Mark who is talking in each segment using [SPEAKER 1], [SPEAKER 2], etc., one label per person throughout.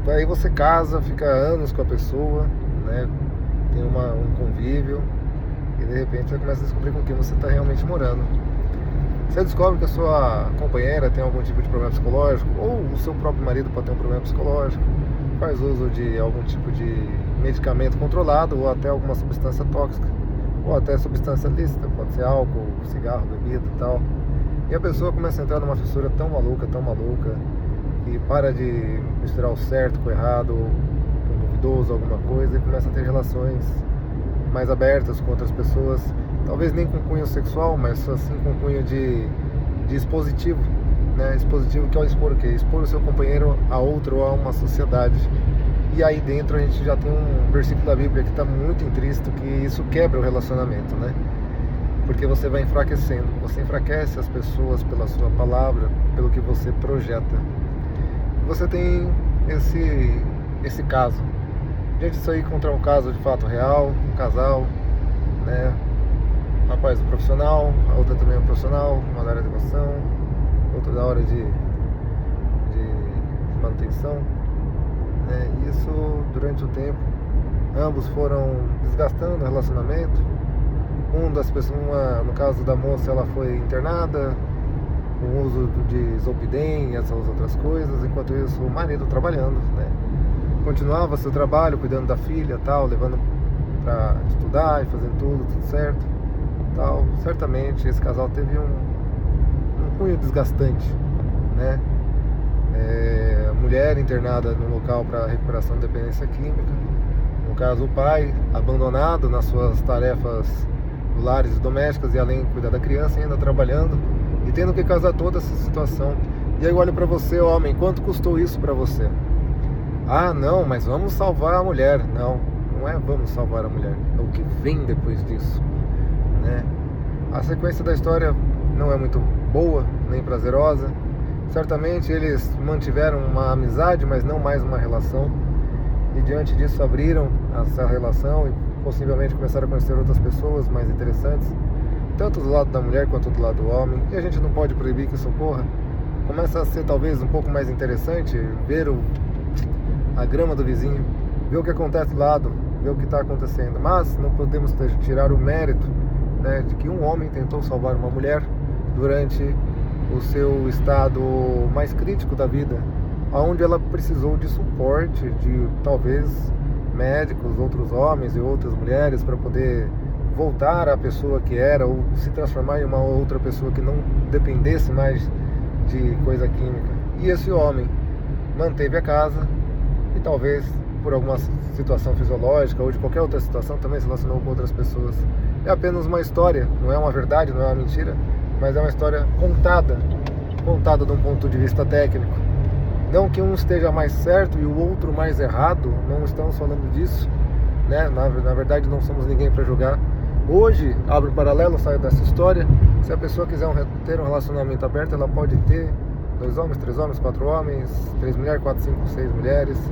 [SPEAKER 1] Aí você casa, fica anos com a pessoa, né? Tem um convívio e de repente você começa a descobrir com quem você está realmente morando. Você descobre que a sua companheira tem algum tipo de problema psicológico, ou o seu próprio marido pode ter um problema psicológico, faz uso de algum tipo de medicamento controlado, ou até alguma substância tóxica, ou até substância lícita, pode ser álcool, cigarro, bebida e tal. E a pessoa começa a entrar numa fissura tão maluca, que para de misturar o certo com o errado, com o duvidoso, alguma coisa, e começa a ter relações mais abertas com outras pessoas, talvez nem com cunho sexual, mas assim com cunho de expositivo, né? Expositivo, que é o expor o quê? Expor o seu companheiro a outro ou a uma sociedade. E aí dentro a gente já tem um versículo da Bíblia que está muito intrínseco, que isso quebra o relacionamento, né? Porque você vai enfraquecendo, você enfraquece as pessoas pela sua palavra, pelo que você projeta. Você tem esse caso. Diante disso aí, encontrar um caso de fato real, um casal, né? Um rapaz profissional, a outra também é um profissional, uma da área de devoção, outra da hora de manutenção, né? Isso durante o tempo, ambos foram desgastando o relacionamento. No caso da moça, ela foi internada com uso de Zolpidem e essas outras coisas, enquanto isso o marido trabalhando, né? Continuava seu trabalho, cuidando da filha, tal, levando para estudar e fazendo tudo certo, tal. Certamente esse casal teve um cunho desgastante, né? Mulher internada no local para recuperação de dependência química. No caso, o pai abandonado nas suas tarefas do lares e domésticas, e além de cuidar da criança, ainda trabalhando e tendo que casar toda essa situação. E aí eu olho para você, homem, quanto custou isso para você? Ah, não, mas vamos salvar a mulher. Não, não é vamos salvar a mulher, é o que vem depois disso, né? A sequência da história não é muito boa, nem prazerosa. Certamente eles mantiveram uma amizade, mas não mais uma relação. E diante disso abriram essa relação e possivelmente começaram a conhecer outras pessoas mais interessantes, tanto do lado da mulher quanto do lado do homem. E a gente não pode proibir que isso ocorra. Começa a ser talvez um pouco mais interessante ver a grama do vizinho, ver o que acontece do lado, ver o que está acontecendo. Mas não podemos tirar o mérito, né, de que um homem tentou salvar uma mulher durante o seu estado mais crítico da vida, onde ela precisou de suporte de talvez médicos, outros homens e outras mulheres para poder voltar à pessoa que era, ou se transformar em uma outra pessoa que não dependesse mais de coisa química. E esse homem manteve a casa e talvez por alguma situação fisiológica ou de qualquer outra situação também se relacionou com outras pessoas. É apenas uma história, não é uma verdade, não é uma mentira, mas é uma história contada de um ponto de vista técnico. Não que um esteja mais certo e o outro mais errado, não estamos falando disso, né? Na verdade não somos ninguém para julgar. Hoje, abre um paralelo, sai dessa história. Se a pessoa quiser ter um relacionamento aberto, ela pode ter 2 homens, 3 homens, 4 homens, 3 mulheres, 4, 5, 6 mulheres.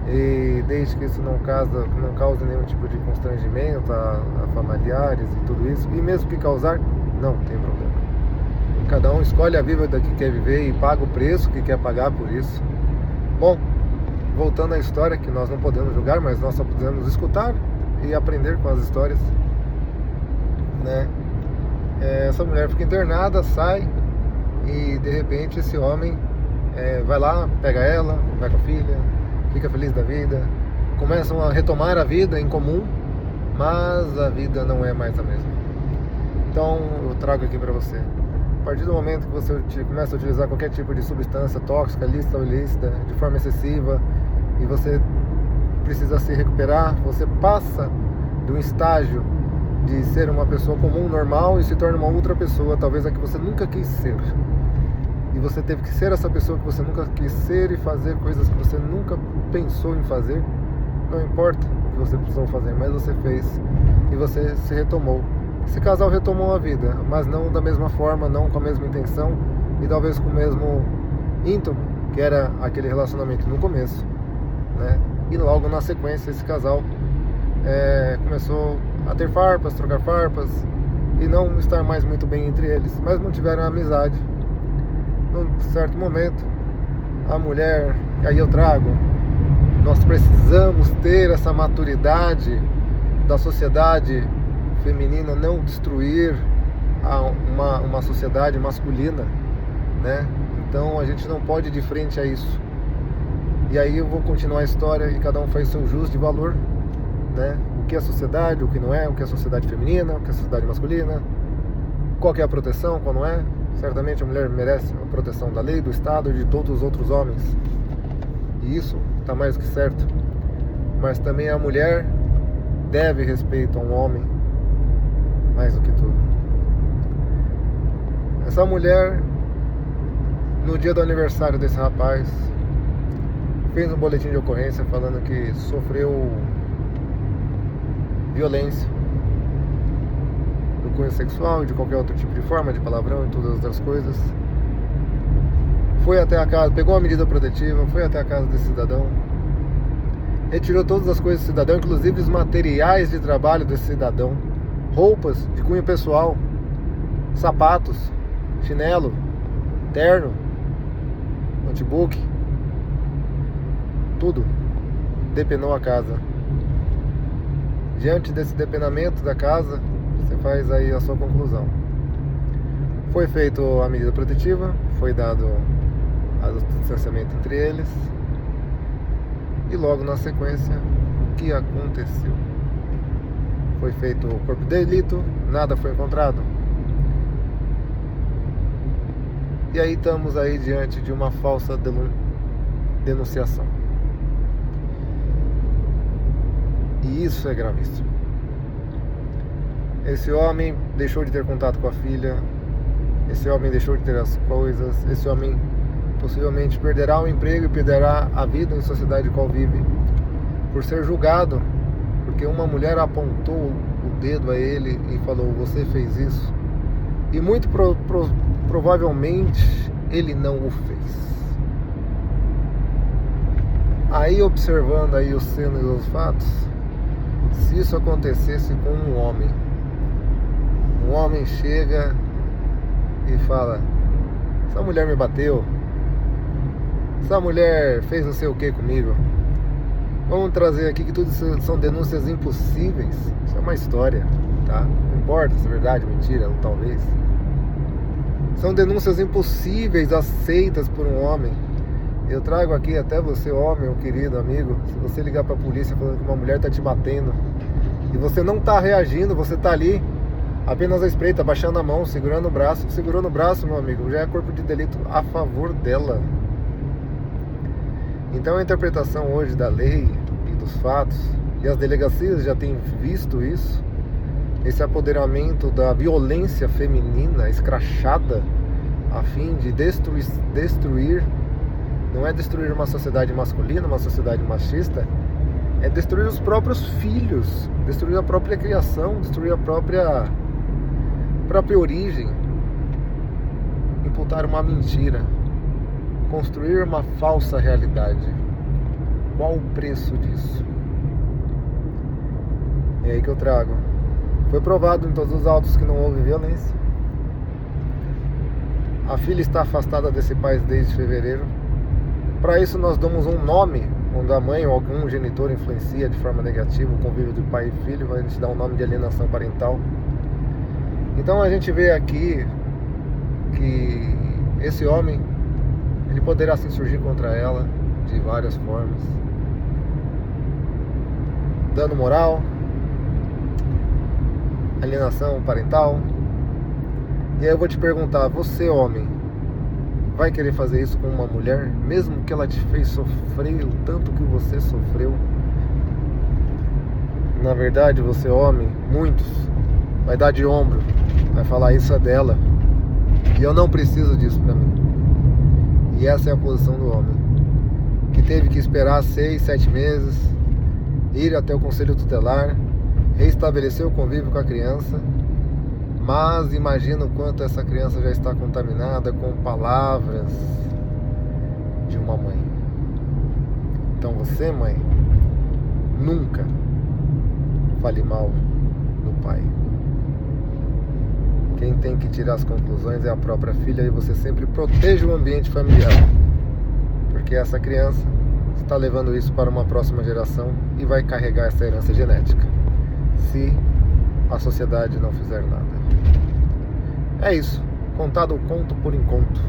[SPEAKER 1] E desde que isso não cause nenhum tipo de constrangimento a familiares e tudo isso. E mesmo que causar, não tem problema. Cada um escolhe a vida que quer viver e paga o preço que quer pagar por isso. Bom, voltando à história, que nós não podemos julgar, mas nós só podemos escutar e aprender com as histórias, né? Essa mulher fica internada, sai, e de repente esse homem vai lá, pega ela, vai com a filha, fica feliz da vida, começam a retomar a vida em comum, mas a vida não é mais a mesma. Então eu trago aqui para você: a partir do momento que você começa a utilizar qualquer tipo de substância tóxica, lícita ou ilícita, de forma excessiva, e você precisa se recuperar, você passa de um estágio de ser uma pessoa comum, normal, e se torna uma outra pessoa, talvez a que você nunca quis ser. E você teve que ser essa pessoa que você nunca quis ser e fazer coisas que você nunca pensou em fazer. Não importa o que você precisou fazer, mas você fez e você se retomou. Esse casal retomou a vida, mas não da mesma forma, não com a mesma intenção e talvez com o mesmo íntimo que era aquele relacionamento no começo, né? E logo na sequência esse casal começou a ter farpas, trocar farpas e não estar mais muito bem entre eles, mas mantiveram a amizade. Num certo momento, a mulher, aí eu trago Nós precisamos ter essa maturidade da sociedade feminina, não destruir uma sociedade masculina, né? Então a gente não pode ir de frente a isso. E aí eu vou continuar a história e cada um faz seu jus de valor, né? O que é sociedade, o que não é, o que é sociedade feminina, o que é sociedade masculina, qual que é a proteção, qual não é. Certamente a mulher merece a proteção da lei, do Estado e de todos os outros homens. E isso está mais do que certo. Mas também a mulher deve respeito a um homem, mais do que tudo. Essa mulher, no dia do aniversário desse rapaz, fez um boletim de ocorrência falando que sofreu violência do cunho sexual e de qualquer outro tipo de forma, de palavrão e todas as outras coisas. Foi até a casa, pegou a medida protetiva, foi até a casa desse cidadão, retirou todas as coisas do cidadão, inclusive os materiais de trabalho desse cidadão, roupas de cunho pessoal, sapatos, chinelo, terno, notebook, tudo. Depenou a casa. Diante desse depenamento da casa, você faz aí a sua conclusão. Foi feita a medida protetiva, foi dado o distanciamento entre eles, e logo na sequência, o que aconteceu? Foi feito o corpo de delito, nada foi encontrado. E aí estamos aí diante de uma falsa denunciação. E isso é gravíssimo. Esse homem deixou de ter contato com a filha, esse homem deixou de ter as coisas, esse homem possivelmente perderá o emprego e perderá a vida em sociedade qual vive, por ser julgado, porque uma mulher apontou o dedo a ele e falou: você fez isso. E muito provavelmente ele não o fez. Aí, observando aí os cenas e os fatos, se isso acontecesse com um homem chega e fala: essa mulher me bateu, essa mulher fez não sei o que comigo. Vamos trazer aqui que tudo isso são denúncias impossíveis. Isso é uma história, tá? Não importa se é verdade, mentira, ou talvez. São denúncias impossíveis aceitas por um homem. Eu trago aqui até você, homem, meu querido amigo, se você ligar pra polícia falando que uma mulher tá te batendo e você não tá reagindo, você tá ali apenas à espreita, baixando a mão, segurando o braço. Segurou no braço, meu amigo, já é corpo de delito a favor dela. Então a interpretação hoje da lei e dos fatos, e as delegacias já têm visto isso, esse apoderamento da violência feminina escrachada a fim de destruir, não é destruir uma sociedade masculina, uma sociedade machista, é destruir os próprios filhos, destruir a própria criação, destruir a própria origem, imputar uma mentira, construir uma falsa realidade. Qual o preço disso? É aí que eu trago. Foi provado em todos os autos que não houve violência. A filha está afastada desse país desde fevereiro. Para isso nós damos um nome, quando a mãe ou algum genitor influencia de forma negativa o convívio do pai e filho, a gente dá um nome de alienação parental. Então a gente vê aqui que esse homem, ele poderá se insurgir contra ela de várias formas. Dano moral, alienação parental. E aí eu vou te perguntar, você homem, vai querer fazer isso com uma mulher, mesmo que ela te fez sofrer o tanto que você sofreu? Na verdade, você homem, muitos, vai dar de ombro, vai falar: isso é dela, e eu não preciso disso pra mim. E essa é a posição do homem, que teve que esperar 6, 7 meses, ir até o conselho tutelar, reestabelecer o convívio com a criança. Mas imagina o quanto essa criança já está contaminada com palavras de uma mãe. Então você, mãe, nunca fale mal do pai. Quem tem que tirar as conclusões é a própria filha, e você sempre proteja o ambiente familiar, porque essa criança está levando isso para uma próxima geração e vai carregar essa herança genética, se a sociedade não fizer nada. É isso, contado o conto por enquanto.